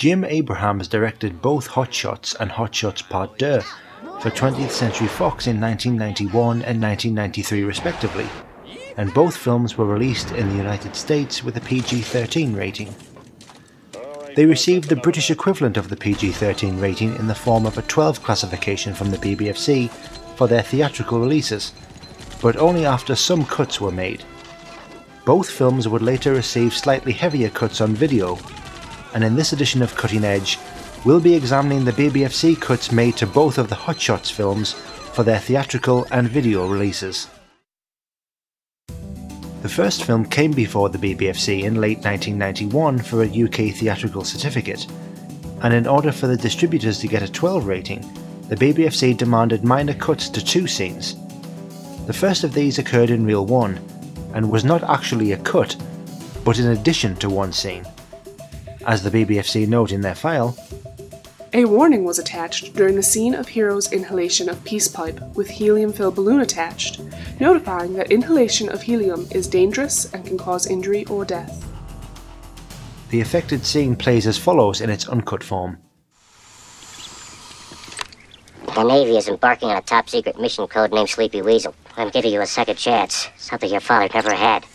Jim Abrahams directed both Hot Shots and Hot Shots Part 2 for 20th Century Fox in 1991 and 1993 respectively, and both films were released in the United States with a PG-13 rating. They received the British equivalent of the PG-13 rating in the form of a 12 classification from the BBFC for their theatrical releases, but only after some cuts were made. Both films would later receive slightly heavier cuts on video, and in this edition of Cutting Edge, we'll be examining the BBFC cuts made to both of the Hot Shots films for their theatrical and video releases. The first film came before the BBFC in late 1991 for a UK theatrical certificate, and in order for the distributors to get a 12 rating, the BBFC demanded minor cuts to 2 scenes. The first of these occurred in Reel 1, and was not actually a cut, but in addition to one scene. As the BBFC note in their file, a warning was attached during the scene of hero's inhalation of peace pipe with helium-filled balloon attached, notifying that inhalation of helium is dangerous and can cause injury or death. The affected scene plays as follows in its uncut form. The Navy is embarking on a top-secret mission codenamed Sleepy Weasel. I'm giving you a second chance, something your father never had.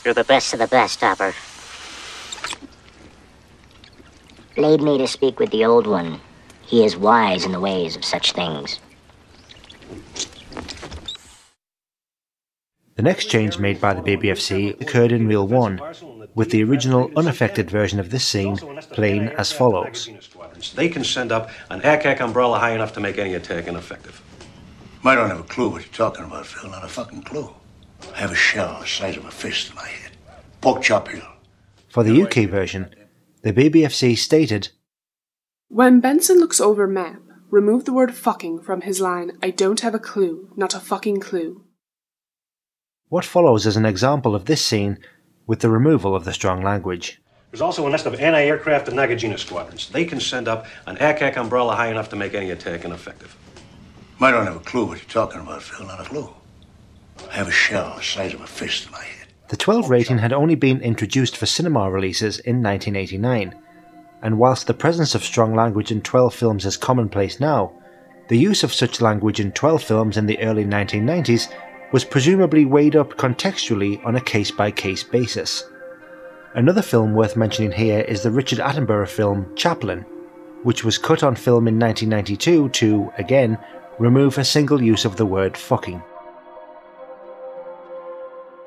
You're the best of the best, Topper. Lead me to speak with the Old One. He is wise in the ways of such things. The next change made by the BBFC occurred in Reel 1, with the original unaffected version of this scene playing as follows. They can send up an ack-ack umbrella high enough to make any attack ineffective. I don't have a clue what you're talking about, Phil. Not a fucking clue. I have a shell the size of a fist in my head. Pork chop hill. For the UK version, the BBFC stated, when Benson looks over map, remove the word fucking from his line, I don't have a clue, not a fucking clue. What follows is an example of this scene with the removal of the strong language. There's also a nest of anti-aircraft and Nagajina squadrons. They can send up an ack-ack umbrella high enough to make any attack ineffective. I don't have a clue what you're talking about, Phil. Not a clue. I have a shell the size of a fist in my head. The 12 rating had only been introduced for cinema releases in 1989, and whilst the presence of strong language in 12 films is commonplace now, the use of such language in 12 films in the early 1990s was presumably weighed up contextually on a case-by-case basis. Another film worth mentioning here is the Richard Attenborough film Chaplin, which was cut on film in 1992 to, again, remove a single use of the word fucking.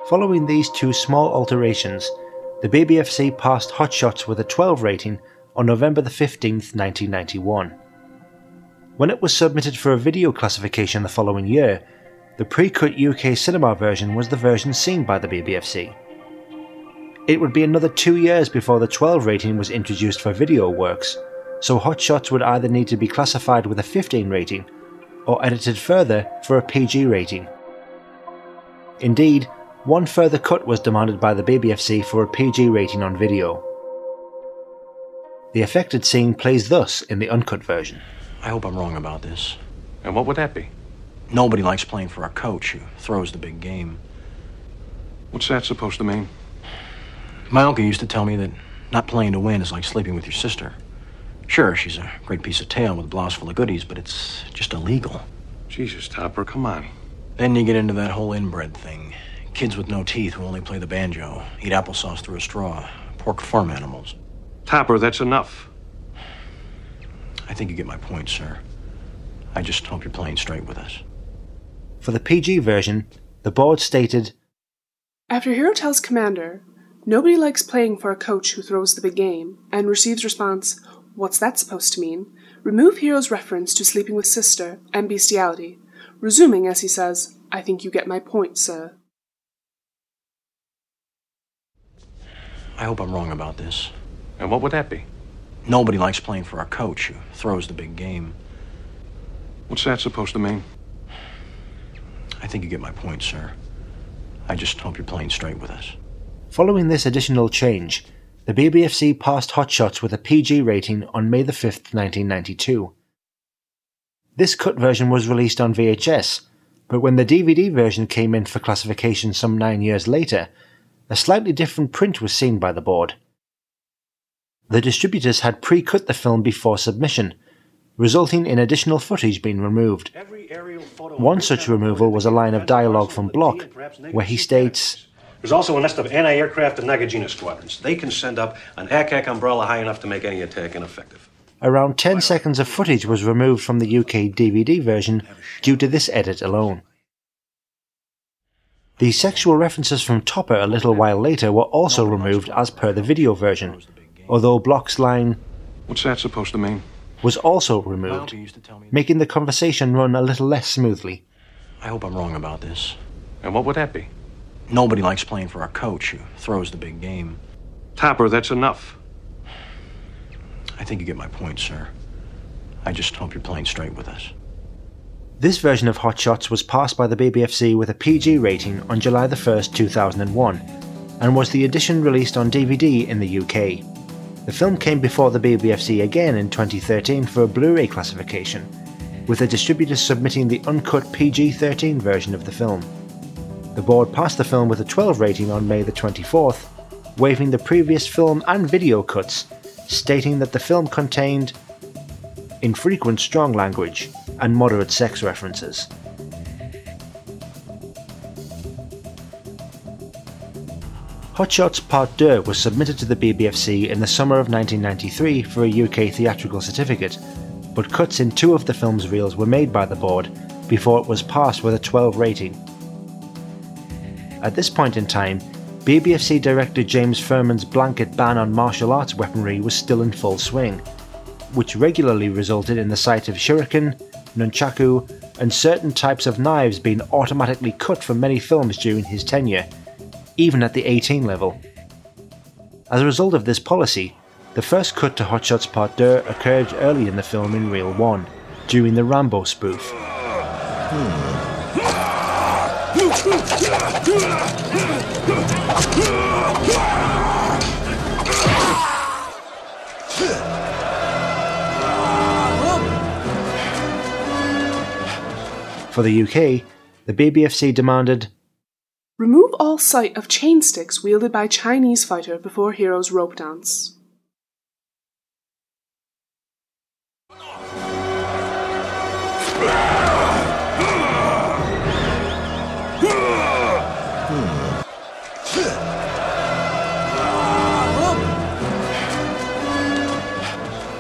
Following these two small alterations, the BBFC passed Hot Shots with a 12 rating on November 15th, 1991. When it was submitted for a video classification the following year, the pre-cut UK cinema version was the version seen by the BBFC. It would be another 2 years before the 12 rating was introduced for video works, so Hot Shots would either need to be classified with a 15 rating or edited further for a PG rating. Indeed, one further cut was demanded by the BBFC for a PG rating on video. The affected scene plays thus in the uncut version. I hope I'm wrong about this. And what would that be? Nobody likes playing for a coach who throws the big game. What's that supposed to mean? My uncle used to tell me that not playing to win is like sleeping with your sister. Sure, she's a great piece of tail with a blouse full of goodies, but it's just illegal. Jesus, Topper, come on. Then you get into that whole inbred thing. Kids with no teeth who only play the banjo, eat applesauce through a straw, pork farm animals. Topper, that's enough. I think you get my point, sir. I just hope you're playing straight with us. For the PG version, the board stated, after Hero tells Commander, nobody likes playing for a coach who throws the big game, and receives response, what's that supposed to mean? Remove Hero's reference to sleeping with sister and bestiality, resuming as he says, I think you get my point, sir. I hope I'm wrong about this. And what would that be? Nobody likes playing for a coach who throws the big game. What's that supposed to mean? I think you get my point, sir. I just hope you're playing straight with us. Following this additional change, the BBFC passed Hot Shots with a PG rating on May 5th, 1992. This cut version was released on VHS, but when the DVD version came in for classification some 9 years later, a slightly different print was seen by the board. The distributors had pre-cut the film before submission, resulting in additional footage being removed. One such removal was a line of dialogue from Block, where he states, "There's also a nest of anti-aircraft and Nagajina squadrons. They can send up an ACAC umbrella high enough to make any attack ineffective." Around 10 seconds of footage was removed from the UK DVD version due to this edit alone. The sexual references from Topper a little while later were also removed as per the video version, although Block's line, "What's that supposed to mean?" was also removed, making the conversation run a little less smoothly. I hope I'm wrong about this. And what would that be? Nobody likes playing for a coach who throws the big game. Topper, that's enough. I think you get my point, sir. I just hope you're playing straight with us. This version of Hot Shots was passed by the BBFC with a PG rating on July 1st, 2001, and was the edition released on DVD in the UK. The film came before the BBFC again in 2013 for a Blu-ray classification, with the distributors submitting the uncut PG-13 version of the film. The board passed the film with a 12 rating on May the 24th, waiving the previous film and video cuts, stating that the film contained infrequent strong language and moderate sex references. Hot Shots Part 2 was submitted to the BBFC in the summer of 1993 for a UK theatrical certificate, but cuts in 2 of the film's reels were made by the board before it was passed with a 12 rating. At this point in time, BBFC director James Furman's blanket ban on martial arts weaponry was still in full swing, which regularly resulted in the sight of shuriken, nunchaku, and certain types of knives being automatically cut from many films during his tenure, even at the 18 level. As a result of this policy, the first cut to Hot Shots Part 2 occurred early in the film in Reel 1, during the Rambo spoof. For the UK, the BBFC demanded, remove all sight of chain sticks wielded by Chinese fighter before hero's rope dance.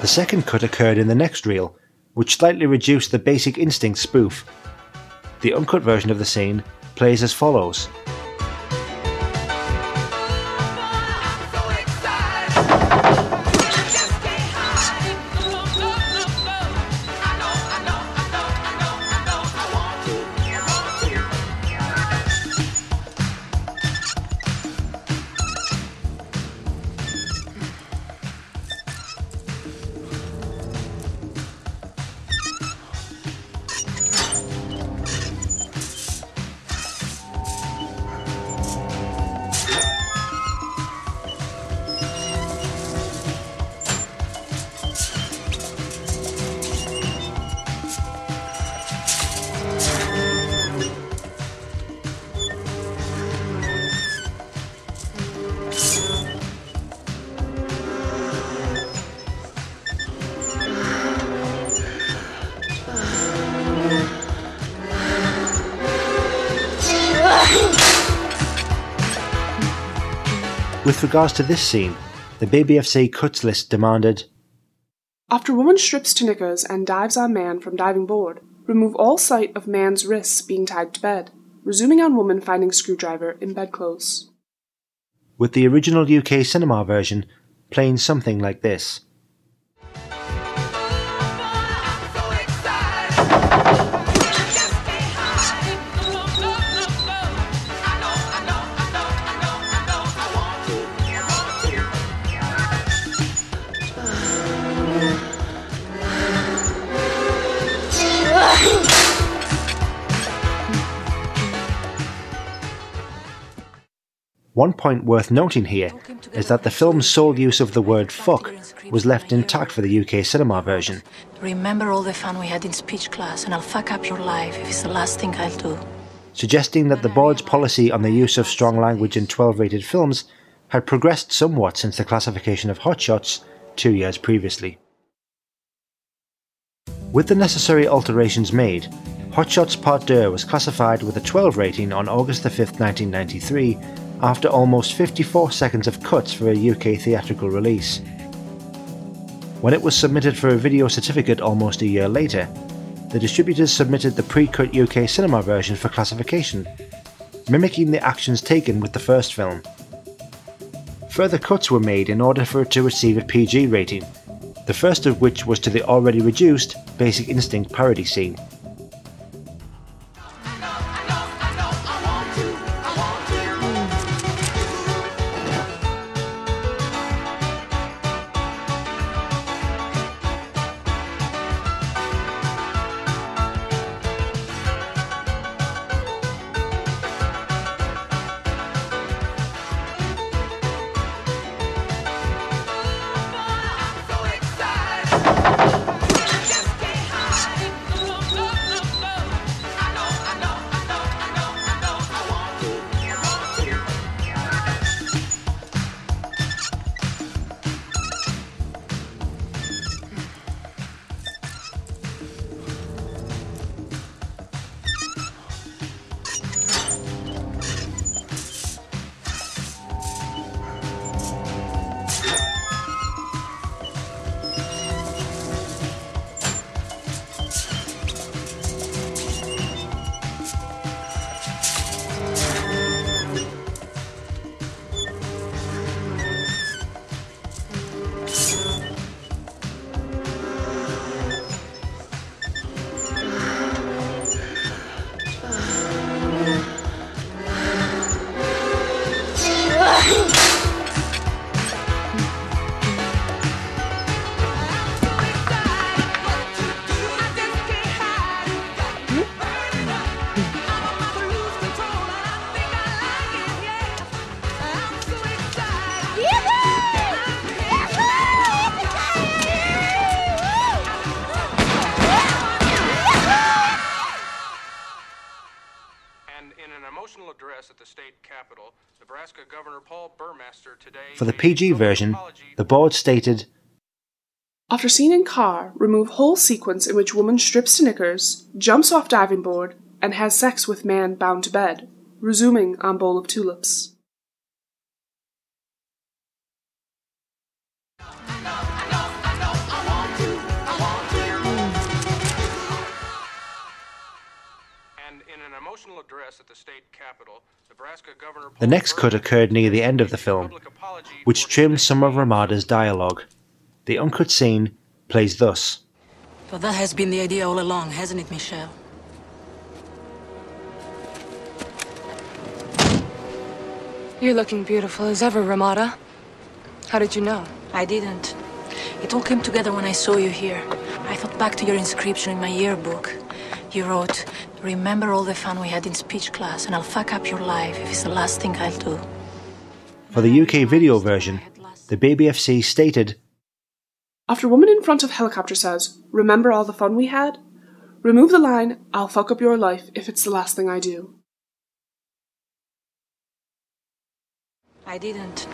The second cut occurred in the next reel, which slightly reduced the Basic Instinct spoof. The uncut version of the scene plays as follows. With regards to this scene, the BBFC cuts list demanded, after woman strips to knickers and dives on man from diving board, remove all sight of man's wrists being tied to bed, resuming on woman finding screwdriver in bedclothes. With the original UK cinema version playing something like this. One point worth noting here is that the film's sole use of the word fuck was left intact for the UK cinema version. Remember all the fun we had in speech class, and I'll fuck up your life if it's the last thing I'll do. Suggesting that the board's policy on the use of strong language in 12-rated films had progressed somewhat since the classification of Hot Shots 2 years previously. With the necessary alterations made, Hot Shots Part 2 was classified with a 12 rating on August 5, 1993, after almost 54 seconds of cuts for a UK theatrical release. When it was submitted for a video certificate almost a year later, the distributors submitted the pre-cut UK cinema version for classification, mimicking the actions taken with the first film. Further cuts were made in order for it to receive a PG rating, the first of which was to the already reduced Basic Instinct parody scene. At the state capitol, Nebraska Governor Paul Burmaster today. For the PG version, the board stated, After scene in car, remove whole sequence in which woman strips to knickers, jumps off diving board, and has sex with man bound to bed, resuming on bowl of tulips. At the state capitol, Nebraska Governor Paul the next cut occurred near the end of the film, which trimmed some of Ramada's dialogue. The uncut scene plays thus. But that has been the idea all along, hasn't it, Michelle? You're looking beautiful as ever, Ramada. How did you know? I didn't. It all came together when I saw you here. I thought back to your inscription in my yearbook. You wrote, "Remember all the fun we had in speech class, and I'll fuck up your life if it's the last thing I'll do." For the UK video version, the BBFC stated, After woman in front of helicopter says, "Remember all the fun we had?" remove the line, "I'll fuck up your life if it's the last thing I do." I didn't.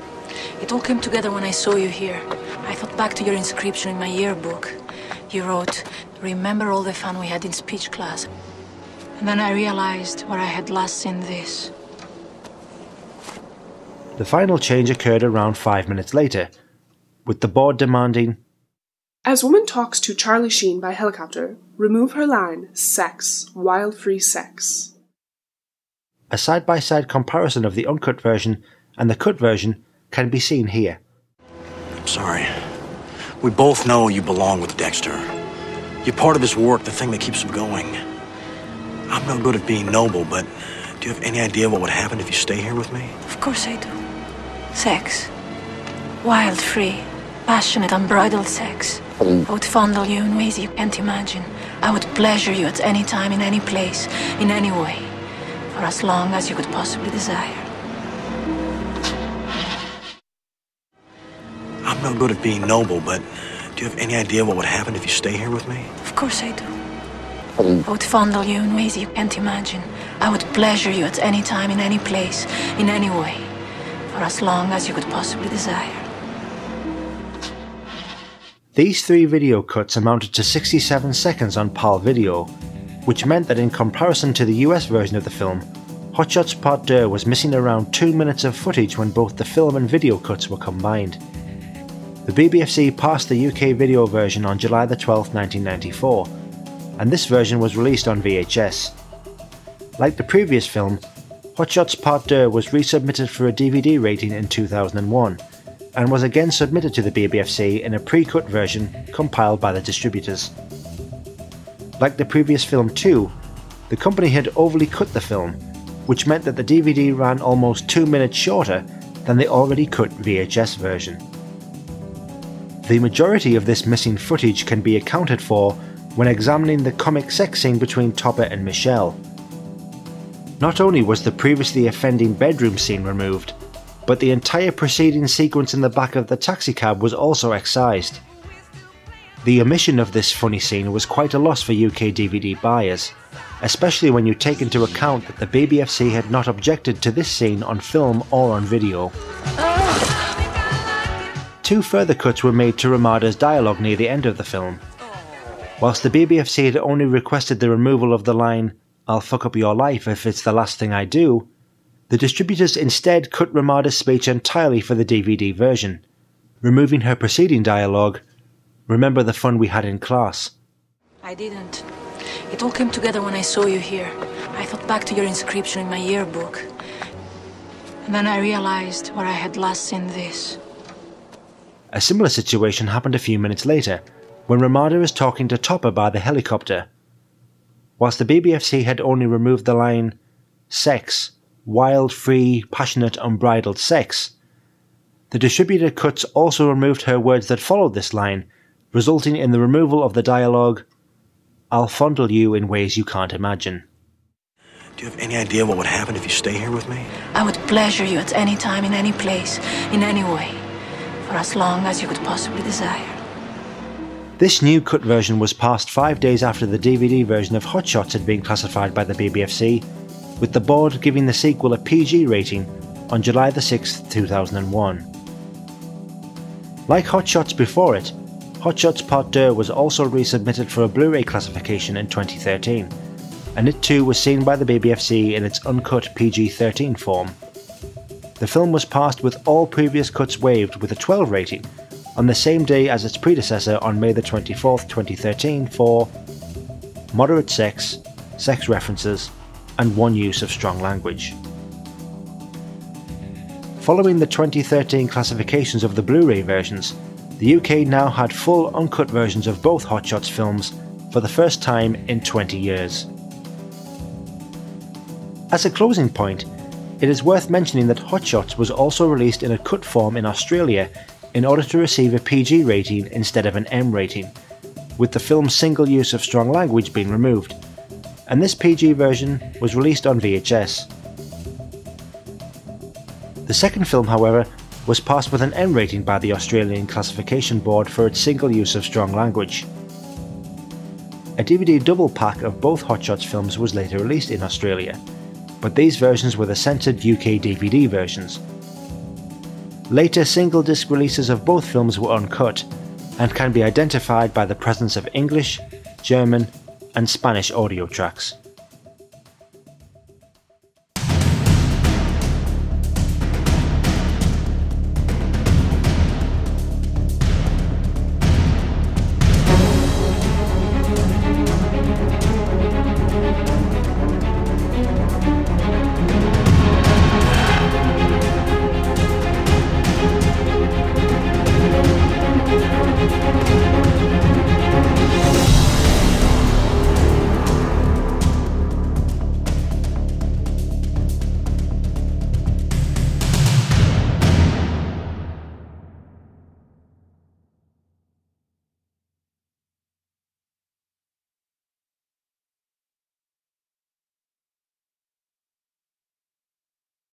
It all came together when I saw you here. I thought back to your inscription in my yearbook. You wrote, "Remember all the fun we had in speech class." And then I realized where I had last seen this. The final change occurred around 5 minutes later, with the board demanding, As woman talks to Charlie Sheen by helicopter, remove her line, "Sex, wild free sex." a side-by-side comparison of the uncut version and the cut version can be seen here. I'm sorry. We both know you belong with Dexter. You're part of his work, the thing that keeps him going. I'm no good at being noble, but do you have any idea what would happen if you stay here with me? Of course I do. Sex. Wild, free, passionate, unbridled sex. I would fondle you in ways you can't imagine. I would pleasure you at any time, in any place, in any way, for as long as you could possibly desire. I'm no good at being noble, but do you have any idea what would happen if you stay here with me? Of course I do. I would fondle you in ways you can't imagine. I would pleasure you at any time, in any place, in any way, for as long as you could possibly desire. These 3 video cuts amounted to 67 seconds on PAL Video, which meant that in comparison to the US version of the film, Hot Shots Part 2 was missing around 2 minutes of footage when both the film and video cuts were combined. The BBFC passed the UK video version on July the 12th, 1994, and this version was released on VHS. Like the previous film, Hot Shots Part 2 was resubmitted for a DVD rating in 2001, and was again submitted to the BBFC in a pre-cut version compiled by the distributors. Like the previous film too, the company had overly cut the film, which meant that the DVD ran almost 2 minutes shorter than the already cut VHS version. The majority of this missing footage can be accounted for when examining the comic sex scene between Topper and Michelle. Not only was the previously offending bedroom scene removed, but the entire preceding sequence in the back of the taxicab was also excised. The omission of this funny scene was quite a loss for UK DVD buyers, especially when you take into account that the BBFC had not objected to this scene on film or on video. 2 further cuts were made to Ramada's dialogue near the end of the film. Whilst the BBFC had only requested the removal of the line, "I'll fuck up your life if it's the last thing I do," the distributors instead cut Ramada's speech entirely for the DVD version, removing her preceding dialogue, "Remember the fun we had in class." I didn't. It all came together when I saw you here. I thought back to your inscription in my yearbook. And then I realized where I had last seen this. A similar situation happened a few minutes later, when Ramada is talking to Topper by the helicopter. Whilst the BBFC had only removed the line, "sex, wild, free, passionate, unbridled sex," the distributor cuts also removed her words that followed this line, resulting in the removal of the dialogue, "I'll fondle you in ways you can't imagine." Do you have any idea what would happen if you stay here with me? I would pleasure you at any time, in any place, in any way, for as long as you could possibly desire. This new cut version was passed 5 days after the DVD version of Hot Shots had been classified by the BBFC, with the board giving the sequel a PG rating on July the 6th, 2001. Like Hot Shots before it, Hot Shots Part 2 was also resubmitted for a Blu-ray classification in 2013, and it too was seen by the BBFC in its uncut PG-13 form. The film was passed with all previous cuts waived with a 12 rating, on the same day as its predecessor on May the 24th, 2013 for moderate sex, sex references, and 1 use of strong language. Following the 2013 classifications of the Blu-ray versions, the UK now had full uncut versions of both Hot Shots films for the first time in 20 years. As a closing point, it is worth mentioning that Hot Shots was also released in a cut form in Australia in order to receive a PG rating instead of an M rating, with the film's single use of strong language being removed, and this PG version was released on VHS. The second film, however, was passed with an M rating by the Australian Classification Board for its single use of strong language. A DVD double pack of both Hot Shots films was later released in Australia, but these versions were the censored UK DVD versions. Later single disc releases of both films were uncut, and can be identified by the presence of English, German, and Spanish audio tracks.